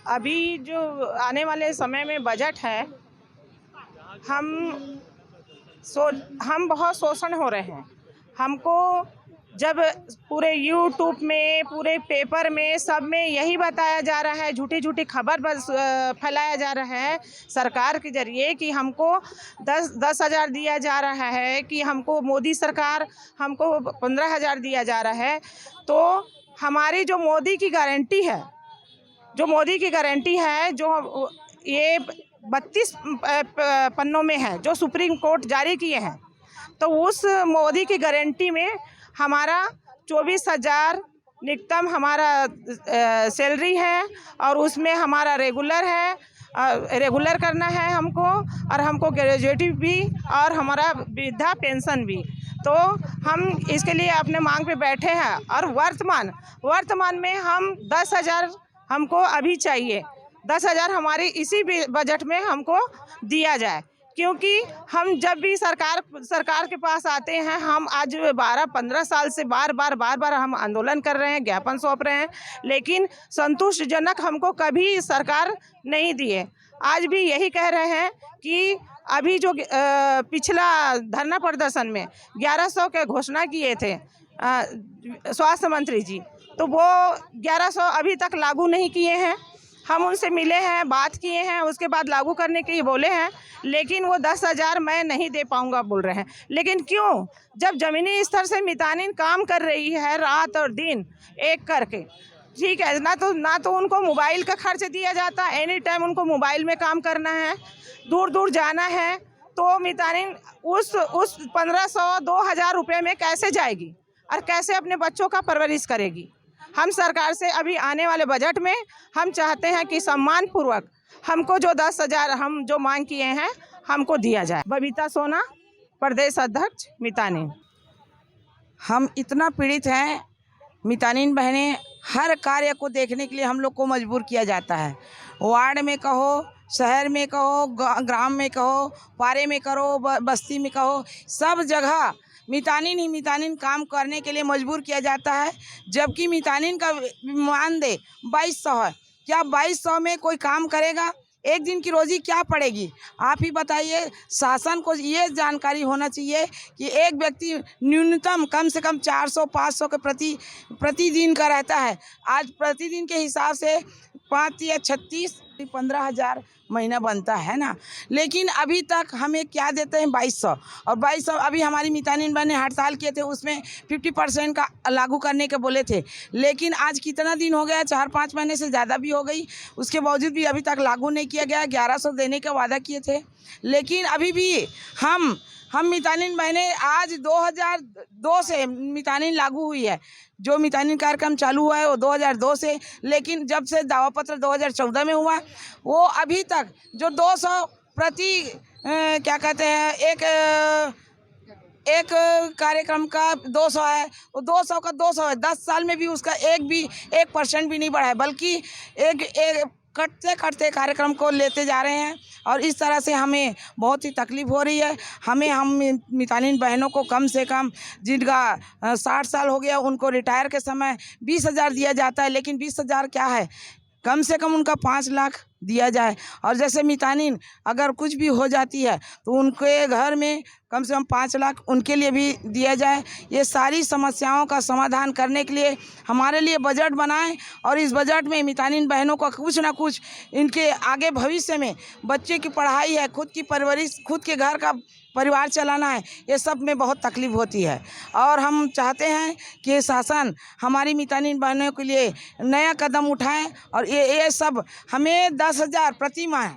अभी जो आने वाले समय में बजट है, हम हम बहुत शोषण हो रहे हैं। हमको जब पूरे यूट्यूब में, पूरे पेपर में, सब में यही बताया जा रहा है, झूठी झूठी खबर बस फैलाया जा रहा है सरकार के जरिए कि हमको 10,000 दिया जा रहा है, कि हमको मोदी सरकार हमको 15,000 दिया जा रहा है। तो हमारी जो मोदी की गारंटी है, जो ये 32 पन्नों में है, जो सुप्रीम कोर्ट जारी किए हैं, तो उस मोदी की गारंटी में हमारा 24,000 निकतम हमारा सैलरी है, और उसमें हमारा रेगुलर करना है हमको, और हमको ग्रेजुएटी भी, और हमारा वृद्धा पेंशन भी। तो हम इसके लिए अपने मांग पे बैठे हैं। और वर्तमान में हम 10,000 हमको अभी चाहिए। 10,000 हमारी इसी बजट में हमको दिया जाए, क्योंकि हम जब भी सरकार के पास आते हैं, हम आज 12-15 साल से बार बार हम आंदोलन कर रहे हैं, ज्ञापन सौंप रहे हैं, लेकिन संतुष्टजनक हमको कभी सरकार नहीं दिए। आज भी यही कह रहे हैं कि अभी जो पिछला धरना प्रदर्शन में 1100 के घोषणा किए थे स्वास्थ्य मंत्री जी, तो वो 1100 अभी तक लागू नहीं किए हैं। हम उनसे मिले हैं, बात किए हैं, उसके बाद लागू करने के लिए बोले हैं, लेकिन वो 10,000 मैं नहीं दे पाऊंगा बोल रहे हैं। लेकिन क्यों? जब ज़मीनी स्तर से मितानिन काम कर रही है रात और दिन एक करके, ठीक है, ना तो उनको मोबाइल का खर्च दिया जाता, एनी टाइम उनको मोबाइल में काम करना है, दूर दूर जाना है, तो मितानिन उस 1,500-2,000 रुपये में कैसे जाएगी और कैसे अपने बच्चों का परवरिश करेगी? हम सरकार से अभी आने वाले बजट में हम चाहते हैं कि सम्मान पूर्वक हमको जो 10,000 हम जो मांग किए हैं हमको दिया जाए। बबीता सोना, प्रदेश अध्यक्ष मितानिन। हम इतना पीड़ित हैं, मितानिन बहनें, हर कार्य को देखने के लिए हम लोग को मजबूर किया जाता है। वार्ड में कहो, शहर में कहो, ग्राम में कहो, पारे में करो, बस्ती में कहो, सब जगह मितानिन काम करने के लिए मजबूर किया जाता है। जबकि मितानिन का मानदेय 2,200 है। क्या 2,200 में कोई काम करेगा? एक दिन की रोजी क्या पड़ेगी? आप ही बताइए। शासन को ये जानकारी होना चाहिए कि एक व्यक्ति न्यूनतम कम से कम 400-500 के प्रतिदिन का रहता है। आज प्रतिदिन के हिसाब से 5 या 36 15,000 महीना बनता है ना। लेकिन अभी तक हमें क्या देते हैं? 2,200। और 2,200 अभी हमारी मितानिन बहनें हड़ताल किए थे, उसमें 50% का लागू करने के बोले थे। लेकिन आज कितना दिन हो गया? 4-5 महीने से ज़्यादा भी हो गई, उसके बावजूद भी अभी तक लागू नहीं किया गया। 1,100 देने का वादा किए थे, लेकिन अभी भी हम मितानिन बहनें, आज 2002 से मितानिन लागू हुई है। जो मितानिन कार्यक्रम चालू हुआ है वो 2002 से, लेकिन जब से दावा पत्र 2014 में हुआ, वो अभी तक जो 200 प्रति क्या कहते हैं, एक कार्यक्रम का 200 है, वो 200 का 200 है। 10 साल में भी उसका 1% भी नहीं बढ़ा है, बल्कि एक कटते कार्यक्रम को लेते जा रहे हैं। और इस तरह से हमें बहुत ही तकलीफ हो रही है। हम मितानिन बहनों को कम से कम, जिनका 60 साल हो गया, उनको रिटायर के समय 20,000 दिया जाता है, लेकिन 20,000 क्या है? कम से कम उनका 5 लाख दिया जाए। और जैसे मितानिन अगर कुछ भी हो जाती है तो उनके घर में कम से कम 5 लाख उनके लिए भी दिया जाए। ये सारी समस्याओं का समाधान करने के लिए हमारे लिए बजट बनाएं, और इस बजट में मितानिन बहनों का कुछ ना कुछ, इनके आगे भविष्य में बच्चे की पढ़ाई है, खुद की परवरिश, खुद के घर का परिवार चलाना है, ये सब में बहुत तकलीफ होती है। और हम चाहते हैं कि शासन हमारी मितानिन बहनों के लिए नया कदम उठाएं, और ये सब हमें 10,000 प्रति माह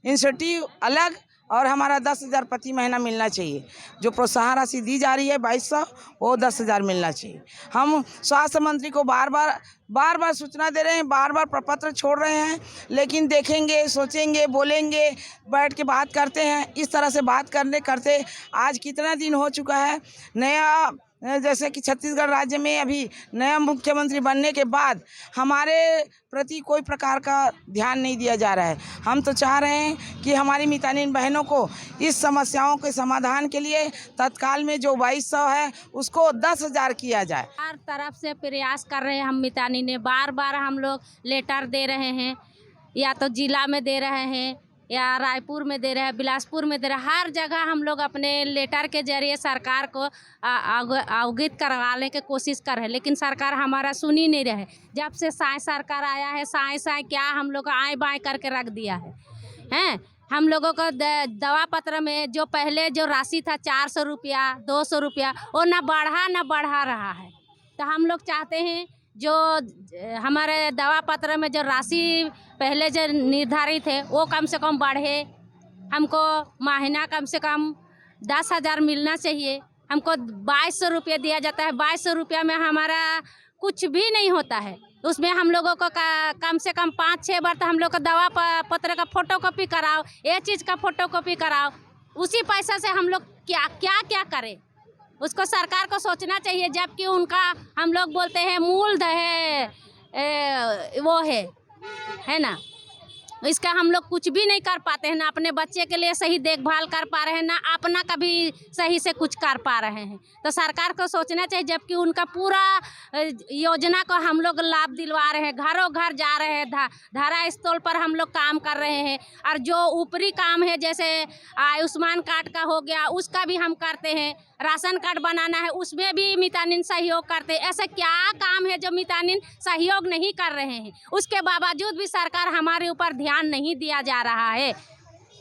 इंसेंटिव अलग, और हमारा 10,000 प्रति महीना मिलना चाहिए। जो प्रोत्साहन राशि दी जा रही है 2,200, वो 10,000 मिलना चाहिए। हम स्वास्थ्य मंत्री को बार बार सूचना दे रहे हैं, बार बार प्रपत्र छोड़ रहे हैं, लेकिन देखेंगे, सोचेंगे, बोलेंगे, बैठ के बात करते हैं। इस तरह से बात करते आज कितना दिन हो चुका है। नया, जैसे कि छत्तीसगढ़ राज्य में अभी नया मुख्यमंत्री बनने के बाद हमारे प्रति कोई प्रकार का ध्यान नहीं दिया जा रहा है। हम तो चाह रहे हैं कि हमारी मितानिन बहनों को इस समस्याओं के समाधान के लिए तत्काल में जो 2,200 है उसको 10,000 किया जाए। हर तरफ से प्रयास कर रहे हैं हम मितानिन ने, बार बार हम लोग लेटर दे रहे हैं, या तो जिला में दे रहे हैं या रायपुर में दे रहे हैं, बिलासपुर में दे रहे हैं। हर जगह हम लोग अपने लेटर के जरिए सरकार को अवगत करवाने की कोशिश कर रहे हैं, लेकिन सरकार हमारा सुन ही नहीं रहे। जब से साए सरकार आया है, साए क्या हम लोग आए बाएँ करके रख दिया है। हम लोगों को दवा पत्र में जो पहले जो राशि था 400 रुपया 200 रुपया, वो ना बढ़ा रहा है। तो हम लोग चाहते हैं जो हमारे दवा पत्र में जो राशि पहले जो निर्धारित है वो कम से कम बढ़े। हमको महीना कम से कम 10,000 मिलना चाहिए। हमको 2200 रुपये दिया जाता है। 2200 रुपया में हमारा कुछ भी नहीं होता है। उसमें हम लोगों को कम से कम 5-6 बार तो हम लोग को दवा पत्र का फ़ोटोकॉपी कराओ, ये चीज़ का फ़ोटोकॉपी कराओ। उसी पैसा से हम लोग क्या करें, उसको सरकार को सोचना चाहिए। जबकि उनका हम लोग बोलते हैं मूलधन है, वो है ना, इसका हम लोग कुछ भी नहीं कर पाते हैं। ना अपने बच्चे के लिए सही देखभाल कर पा रहे हैं, ना अपना कभी सही से कुछ कर पा रहे हैं। तो सरकार को सोचना चाहिए। जबकि उनका पूरा योजना को हम लोग लाभ दिलवा रहे हैं, घरों घर जा रहे हैं, धारा स्थल पर हम लोग काम कर रहे हैं। और जो ऊपरी काम है जैसे आयुष्मान कार्ड का हो गया, उसका भी हम करते हैं। राशन कार्ड बनाना है, उसमें भी मितानिन सहयोग करते हैं। ऐसा क्या काम है जो मितानिन सहयोग नहीं कर रहे हैं? उसके बावजूद भी सरकार हमारे ऊपर ध्यान नहीं दिया जा रहा है।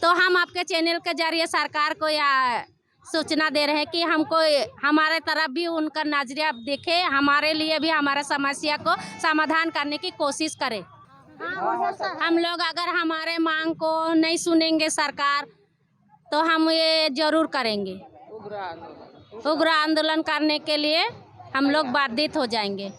तो हम आपके चैनल के जरिए सरकार को या सूचना दे रहे हैं कि हमको हमारे तरफ भी उनका नजरिया देखे, हमारे लिए भी हमारा समस्या को समाधान करने की कोशिश करे। हम लोग अगर हमारे मांग को नहीं सुनेंगे सरकार, तो हम ये जरूर करेंगे। उग्र आंदोलन करने के लिए हम लोग बाधित हो जाएंगे।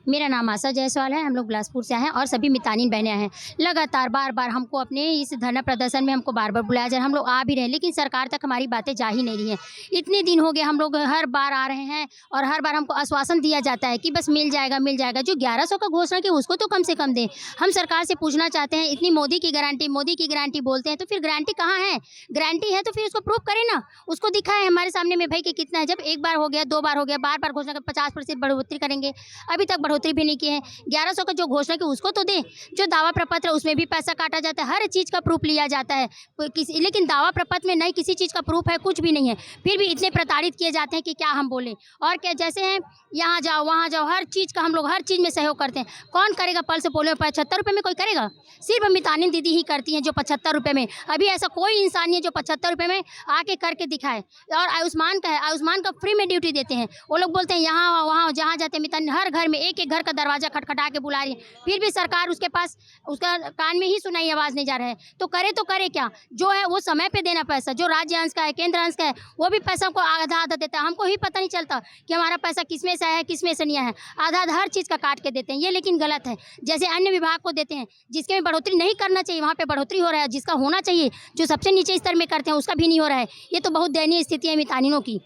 मेरा नाम आशा जायसवाल है। हम लोग बिलासपुर से आए हैं और सभी मितानिन बहनें हैं। लगातार बार हमको अपने इस धरना प्रदर्शन में हमको बार बुलाया जा रहा है। हम लोग आ भी रहे हैं, लेकिन सरकार तक हमारी बातें जा ही नहीं रही हैं। इतने दिन हो गए हम लोग हर बार आ रहे हैं और हर बार हमको आश्वासन दिया जाता है कि बस मिल जाएगा। जो 1100 का घोषणा की उसको तो कम से कम दें। हम सरकार से पूछना चाहते हैं, इतनी मोदी की गारंटी बोलते हैं, तो फिर गारंटी कहाँ है? गारंटी है तो फिर उसको प्रूव करें ना, उसको दिखाए हमारे सामने में भाई कि कितना है। जब एक बार हो गया, 2 बार हो गया, बार घोषणा कर 50% बढ़ोतरी करेंगे, अभी तक बढ़ोतरी भी नहीं की है। 1100 का जो घोषणा की उसको तो दें। जो दावा प्रपत्र उसमें भी पैसा काटा जाता है, हर चीज़ का प्रूफ लिया जाता है, लेकिन दावा प्रपत्र में नहीं किसी चीज़ का प्रूफ है, कुछ भी नहीं है। फिर भी इतने प्रताड़ित किए जाते हैं कि क्या हम बोलें। और क्या जैसे हैं यहाँ जाओ वहाँ जाओ, हर चीज़ का हम लोग हर चीज़ में सहयोग करते हैं। कौन करेगा? पल्स पोलियो में 75 रुपये में कोई करेगा? सिर्फ मितानिन दीदी ही करती हैं जो 75 रुपये में। अभी ऐसा कोई इंसान नहीं है जो 75 रुपये में आके करके दिखाए। और आयुष्मान का है, आयुष्मान का फ्री में ड्यूटी देते हैं। वो लोग बोलते हैं यहाँ वहाँ जहाँ जाते हैं मितानिन हर घर में एक घर का दरवाज़ा खटखटा के बुला रही है। फिर भी सरकार उसके पास उसका कान में ही सुनाई आवाज़ नहीं जा रहा है। तो करे क्या? जो है वो समय पे देना पैसा, जो राज्य अंश का है, केंद्र अंश का है, वो भी पैसा को आधा देता है। हमको ही पता नहीं चलता कि हमारा पैसा किसमें से आया है, किसमें से नहीं आया है। आधा हर चीज़ का काट के देते हैं, ये लेकिन गलत है। जैसे अन्य विभाग को देते हैं, जिसके में बढ़ोतरी नहीं करना चाहिए वहाँ पे बढ़ोतरी हो रहा है, जिसका होना चाहिए जो सबसे नीचे स्तर में करते हैं उसका भी नहीं हो रहा है। ये तो बहुत दयनीय स्थिति है मितानिनों की।